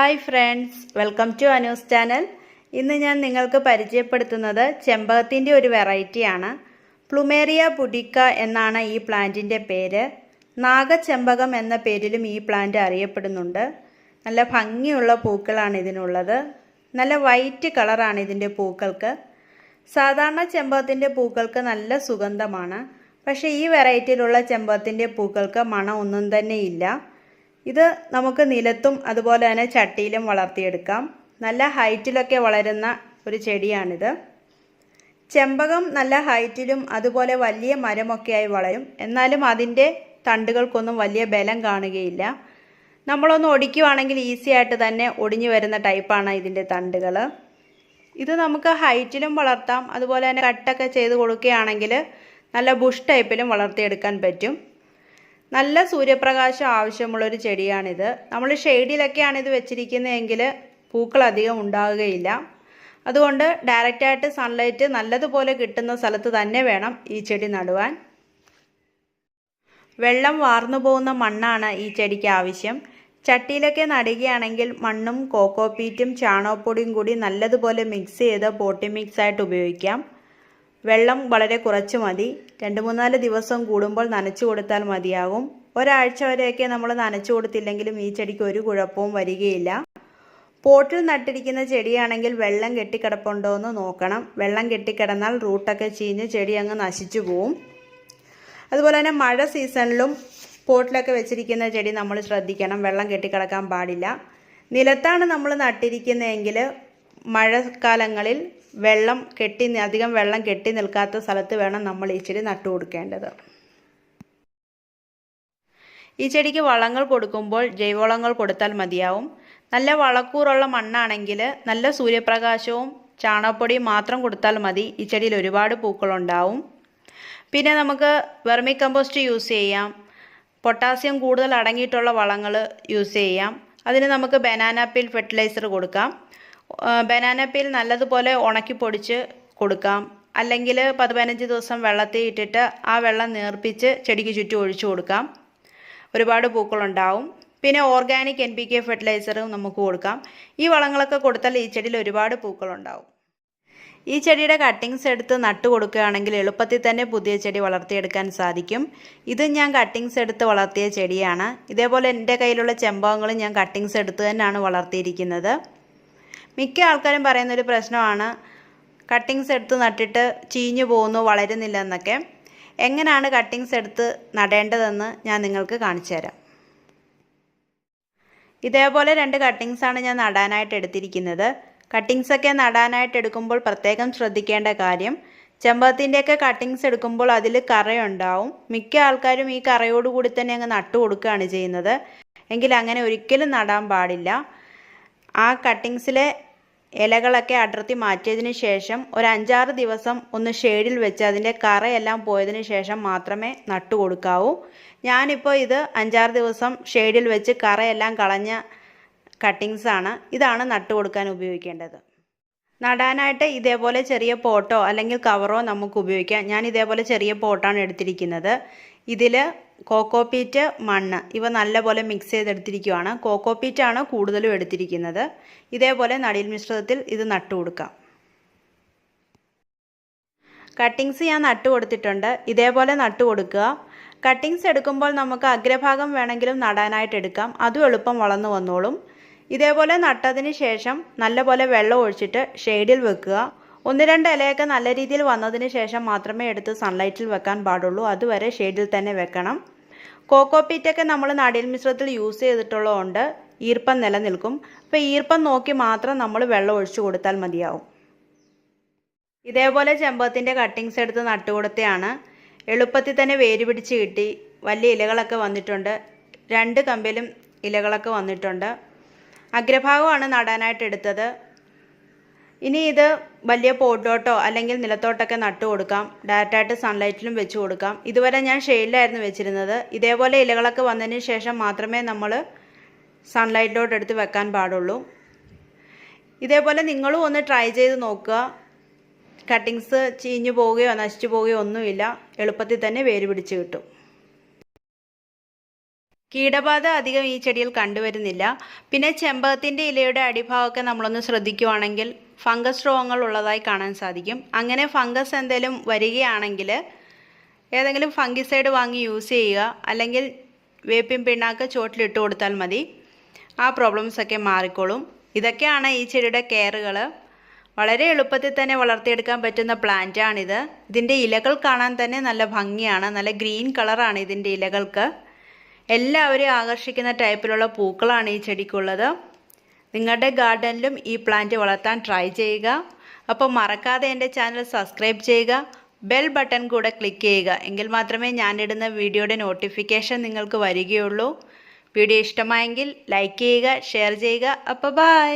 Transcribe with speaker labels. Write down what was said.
Speaker 1: Hi friends, welcome to Anu's channel. ഇന്ന് ഞാൻ നിങ്ങൾക്ക് പരിചയപ്പെടുത്തുന്നത് ചെമ്പകത്തിൻ്റെ ഒരു വെറൈറ്റിയാണ്. പ്ലുമേറിയ പുഡിക്ക എന്നാണ് ഈ പ്ലാന്റിൻ്റെ പേര്. നാഗച്ചെമ്പകം എന്ന പേരിലും ഈ പ്ലാന്റ് അറിയപ്പെടുന്നുണ്ട്. നല്ല ഭംഗിയുള്ള പൂക്കളാണ് ഇതിനുള്ളത്. നല്ല വൈറ്റ് കളറാണ് ഇതിൻ്റെ പൂക്കൾക്ക്. സാധാരണ ചെമ്പകത്തിൻ്റെ പൂക്കൾക്ക് നല്ല സുഗന്ധമാണ്. പക്ഷേ ഈ വെറൈറ്റിയിലുള്ള ചെമ്പകത്തിൻ്റെ പൂക്കൾക്ക് മണം ഒന്നും തന്നെ ഇല്ല. ഇത് നമുക്ക് നിലത്തും അതുപോലെ തന്നെ ചട്ടിയിലും വളർത്തിയെടുക്കാം. നല്ല ഹൈറ്റിലൊക്കെ വളരുന്ന ഒരു ചെടിയാണിത്. ചെമ്പകം നല്ല ഹൈറ്റിലും അതുപോലെ വലിയ മരമൊക്കെയായി വളരും. എന്നാലും അതിൻ്റെ തണ്ടുകൾക്കൊന്നും വലിയ ബലം കാണുകയില്ല. നമ്മളൊന്ന് ഒടിക്കുവാണെങ്കിൽ ഈസി ആയിട്ട് തന്നെ ഒടിഞ്ഞു വരുന്ന ടൈപ്പാണ് ഇതിൻ്റെ തണ്ടുകൾ. ഇത് നമുക്ക് ഹൈറ്റിലും വളർത്താം. അതുപോലെ തന്നെ കട്ടൊക്കെ ചെയ്ത് കൊടുക്കുകയാണെങ്കിൽ നല്ല ബുഷ് ടൈപ്പിലും വളർത്തിയെടുക്കാൻ പറ്റും. നല്ല സൂര്യപ്രകാശം ആവശ്യമുള്ളൊരു ചെടിയാണിത്. നമ്മൾ ഷെയ്ഡിലൊക്കെയാണ് ഇത് വെച്ചിരിക്കുന്നതെങ്കിൽ പൂക്കൾ അധികം ഉണ്ടാവുകയില്ല. അതുകൊണ്ട് ഡയറക്റ്റായിട്ട് സൺലൈറ്റ് നല്ലതുപോലെ കിട്ടുന്ന സ്ഥലത്ത് തന്നെ വേണം ഈ ചെടി നടുവാൻ. വെള്ളം വാർന്നു പോകുന്ന മണ്ണാണ് ഈ ചെടിക്ക് ആവശ്യം. ചട്ടിയിലൊക്കെ നടുകയാണെങ്കിൽ മണ്ണും കോക്കോപീറ്റും ചാണകപ്പൊടിയും കൂടി നല്ലതുപോലെ മിക്സ് ചെയ്ത് പോട്ടി മിക്സായിട്ട് ഉപയോഗിക്കാം. വെള്ളം വളരെ കുറച്ച് മതി. 2-3 ദിവസം കൂടുമ്പോൾ നനച്ചു കൊടുത്താൽ മതിയാകും. ഒരാഴ്ച വരെയൊക്കെ നമ്മൾ നനച്ചു കൊടുത്തില്ലെങ്കിലും ഈ ചെടിക്ക് ഒരു കുഴപ്പവും വരികയില്ല. പോട്ടിൽ നട്ടിരിക്കുന്ന ചെടിയാണെങ്കിൽ വെള്ളം കെട്ടിക്കിടപ്പുണ്ടോ എന്ന് നോക്കണം. വെള്ളം കെട്ടിക്കിടന്നാൽ റൂട്ടൊക്കെ ചീഞ്ഞ് ചെടി അങ്ങ് നശിച്ചു പോവും. അതുപോലെ തന്നെ മഴ സീസണിലും പോട്ടിലൊക്കെ വെച്ചിരിക്കുന്ന ചെടി നമ്മൾ ശ്രദ്ധിക്കണം. വെള്ളം കെട്ടിക്കിടക്കാൻ പാടില്ല. നിലത്താണ് നമ്മൾ നട്ടിരിക്കുന്നതെങ്കിൽ മഴക്കാലങ്ങളിൽ അധികം വെള്ളം കെട്ടി നിൽക്കാത്ത സ്ഥലത്ത് വേണം നമ്മൾ ഈ ചെടി നട്ടു കൊടുക്കേണ്ടത്. ഈ ചെടിക്ക് വളങ്ങൾ കൊടുക്കുമ്പോൾ ജൈവവളങ്ങൾ കൊടുത്താൽ മതിയാവും. നല്ല വളക്കൂറുള്ള മണ്ണാണെങ്കിൽ നല്ല സൂര്യപ്രകാശവും ചാണകപ്പൊടിയും മാത്രം കൊടുത്താൽ മതി. ഈ ചെടിയിൽ ഒരുപാട് പൂക്കളുണ്ടാവും. പിന്നെ നമുക്ക് വെർമി കമ്പോസ്റ്റ് യൂസ് ചെയ്യാം. പൊട്ടാസ്യം കൂടുതൽ അടങ്ങിയിട്ടുള്ള വളങ്ങൾ യൂസ് ചെയ്യാം. അതിന് നമുക്ക് ബനാന പീൽ ഫെർട്ടിലൈസർ കൊടുക്കാം. ബനാന പീൽ നല്ലതുപോലെ ഉണക്കി പൊടിച്ച് കൊടുക്കാം. അല്ലെങ്കിൽ 10-15 ദിവസം വെള്ളത്തിൽ ഇട്ടിട്ട് ആ വെള്ളം നേർപ്പിച്ച് ചെടിക്ക് ചുറ്റും ഒഴിച്ചു കൊടുക്കാം. ഒരുപാട് പൂക്കളുണ്ടാവും. പിന്നെ ഓർഗാനിക് NPK ഫെർട്ടിലൈസറും നമുക്ക് കൊടുക്കാം. ഈ വളങ്ങളൊക്കെ കൊടുത്താൽ ഈ ചെടിയിൽ ഒരുപാട് പൂക്കളുണ്ടാവും. ഈ ചെടിയുടെ കട്ടിങ്സ് എടുത്ത് നട്ടു കൊടുക്കുകയാണെങ്കിൽ എളുപ്പത്തിൽ തന്നെ പുതിയ ചെടി വളർത്തിയെടുക്കാൻ സാധിക്കും. ഇത് ഞാൻ കട്ടിങ്സ് എടുത്ത് വളർത്തിയ ചെടിയാണ്. ഇതേപോലെ എൻ്റെ കയ്യിലുള്ള ചെമ്പകങ്ങളും ഞാൻ കട്ടിങ്സ് എടുത്ത് തന്നെയാണ് വളർത്തിയിരിക്കുന്നത്. മിക്ക ആൾക്കാരും പറയുന്നൊരു പ്രശ്നമാണ് കട്ടിങ്സ് എടുത്ത് നട്ടിട്ട് ചീഞ്ഞു പോകുന്നു, വളരുന്നില്ല എന്നൊക്കെ. എങ്ങനെയാണ് കട്ടിങ്സ് എടുത്ത് നടേണ്ടതെന്ന് ഞാൻ നിങ്ങൾക്ക് കാണിച്ചു തരാം. ഇതേപോലെ 2 കട്ടിങ്സാണ് ഞാൻ നടാനായിട്ട് എടുത്തിരിക്കുന്നത്. കട്ടിങ്സൊക്കെ നടാനായിട്ട് എടുക്കുമ്പോൾ പ്രത്യേകം ശ്രദ്ധിക്കേണ്ട കാര്യം, ചെമ്പകത്തിൻ്റെയൊക്കെ കട്ടിങ്സ് എടുക്കുമ്പോൾ അതിൽ കറയുണ്ടാവും. മിക്ക ആൾക്കാരും ഈ കറയോടുകൂടി തന്നെ അങ്ങ് നട്ടു കൊടുക്കുകയാണ് ചെയ്യുന്നത്. എങ്കിൽ അങ്ങനെ ഒരിക്കലും നടാൻ പാടില്ല. ആ കട്ടിങ്സിലെ ഇലകളൊക്കെ അടർത്തി മാറ്റിയതിന് ശേഷം ഒരു 5-6 ദിവസം ഒന്ന് ഷെയ്ഡിൽ വെച്ച് അതിൻ്റെ കറയെല്ലാം പോയതിന് ശേഷം മാത്രമേ നട്ടു കൊടുക്കാവൂ. ഞാനിപ്പോൾ ഇത് 5-6 ദിവസം ഷെയ്ഡിൽ വെച്ച് കറയെല്ലാം കളഞ്ഞ കട്ടിങ്സാണ്. ഇതാണ് നട്ടു കൊടുക്കാൻ ഉപയോഗിക്കേണ്ടത്. നടാനായിട്ട് ഇതേപോലെ ചെറിയ പോട്ടോ അല്ലെങ്കിൽ കവറോ നമുക്ക് ഉപയോഗിക്കാം. ഞാൻ ഇതേപോലെ ചെറിയ പോട്ടാണ് എടുത്തിരിക്കുന്നത്. ഇതിൽ കോക്കോപീറ്റ്, മണ്ണ് ഇവ നല്ലപോലെ മിക്സ് ചെയ്തെടുത്തിരിക്കുകയാണ്. കോക്കോപീറ്റാണ് കൂടുതലും എടുത്തിരിക്കുന്നത്. ഇതേപോലെ നടിയിൽ മിശ്രിതത്തിൽ ഇത് നട്ടു കൊടുക്കാം. കട്ടിങ്സ് ഞാൻ നട്ടു കൊടുത്തിട്ടുണ്ട്. ഇതേപോലെ നട്ടു കൊടുക്കുക. കട്ടിങ്സ് എടുക്കുമ്പോൾ നമുക്ക് അഗ്രഭാഗം വേണമെങ്കിലും നടാനായിട്ട് എടുക്കാം. അതും എളുപ്പം വളർന്നു വന്നോളും. ഇതേപോലെ നട്ടതിന് ശേഷം നല്ലപോലെ വെള്ളം ഒഴിച്ചിട്ട് ഷെയ്ഡിൽ വെക്കുക. 1-2 ഇലയൊക്കെ നല്ല രീതിയിൽ വന്നതിന് ശേഷം മാത്രമേ എടുത്ത് സൺലൈറ്റിൽ വെക്കാൻ പാടുള്ളൂ. അതുവരെ ഷെയ്ഡിൽ തന്നെ വെക്കണം. കോക്കോപീറ്റൊക്കെ നമ്മൾ നടിയിൽ മിശ്രിതത്തിൽ യൂസ് ചെയ്തിട്ടുള്ളതുകൊണ്ട് ഈർപ്പം നിലനിൽക്കും. അപ്പോൾ ഈർപ്പം നോക്കി മാത്രം നമ്മൾ വെള്ളം ഒഴിച്ചു കൊടുത്താൽ മതിയാവും. ഇതേപോലെ ചെമ്പകത്തിൻ്റെ കട്ടിങ്സ് എടുത്ത് നട്ടു കൊടുത്തതാണ്. എളുപ്പത്തിൽ തന്നെ വേര് പിടിച്ച് കിട്ടി. വലിയ ഇലകളൊക്കെ വന്നിട്ടുണ്ട്. 2 കമ്പിലും ഇലകളൊക്കെ വന്നിട്ടുണ്ട്. അഗ്രഭാഗമാണ് നടാനായിട്ട് എടുത്തത്. ഇനി ഇത് വലിയ പോട്ടോട്ടോ അല്ലെങ്കിൽ നിലത്തോട്ടൊക്കെ നട്ടു കൊടുക്കാം. ഡയറക്റ്റായിട്ട് സൺലൈറ്റിലും വെച്ച് കൊടുക്കാം. ഇതുവരെ ഞാൻ ഷെയ്ഡിലായിരുന്നു വെച്ചിരുന്നത്. ഇതേപോലെ ഇലകളൊക്കെ വന്നതിന് ശേഷം മാത്രമേ നമ്മൾ സൺലൈറ്റിലോട്ട് എടുത്ത് വെക്കാൻ പാടുള്ളൂ. ഇതേപോലെ നിങ്ങളും ഒന്ന് ട്രൈ ചെയ്ത് നോക്കുക. കട്ടിങ്സ് ചീഞ്ഞു പോവുകയോ നശിച്ചു പോവുകയോ ഒന്നുമില്ല. എളുപ്പത്തിൽ തന്നെ വേര് പിടിച്ച് കിട്ടും. കീടബാധ അധികം ഈ ചെടിയിൽ കണ്ടുവരുന്നില്ല. പിന്നെ ചെമ്പകത്തിൻ്റെ ഇലയുടെ അടിഭാഗമൊക്കെ നമ്മളൊന്ന് ശ്രദ്ധിക്കുവാണെങ്കിൽ ഫംഗസ് രോഗങ്ങൾ ഉള്ളതായി കാണാൻ സാധിക്കും. അങ്ങനെ ഫംഗസ് എന്തെങ്കിലും വരികയാണെങ്കിൽ ഏതെങ്കിലും ഫംഗിസൈഡ് വാങ്ങി യൂസ് ചെയ്യുക, അല്ലെങ്കിൽ വേപ്പിൻ പിണ്ണാക്ക് ചോട്ടിലിട്ട് കൊടുത്താൽ മതി. ആ പ്രോബ്ലംസൊക്കെ മാറിക്കോളും. ഇതൊക്കെയാണ് ഈ ചെടിയുടെ കെയറുകൾ. വളരെ എളുപ്പത്തിൽ തന്നെ വളർത്തിയെടുക്കാൻ പറ്റുന്ന പ്ലാന്റാണിത്. ഇതിൻ്റെ ഇലകൾ കാണാൻ തന്നെ നല്ല ഭംഗിയാണ്. നല്ല ഗ്രീൻ കളറാണ് ഇതിൻ്റെ ഇലകൾക്ക്. എല്ലാവരെയും ആകർഷിക്കുന്ന ടൈപ്പിലുള്ള പൂക്കളാണ് ഈ ചെടിക്കുള്ളത്. നിങ്ങളുടെ ഗാർഡനിലും ഈ പ്ലാന്റ് വളർത്താൻ ട്രൈ ചെയ്യുക. അപ്പോൾ മറക്കാതെ എൻ്റെ ചാനൽ സബ്സ്ക്രൈബ് ചെയ്യുക, ബെൽ ബട്ടൺ കൂടെ ക്ലിക്ക് ചെയ്യുക. എങ്കിൽ മാത്രമേ ഞാനിടുന്ന വീഡിയോയുടെ നോട്ടിഫിക്കേഷൻ നിങ്ങൾക്ക് വരികയുള്ളൂ. വീഡിയോ ഇഷ്ടമായെങ്കിൽ ലൈക്ക് ചെയ്യുക, ഷെയർ ചെയ്യുക. അപ്പോൾ ബൈ.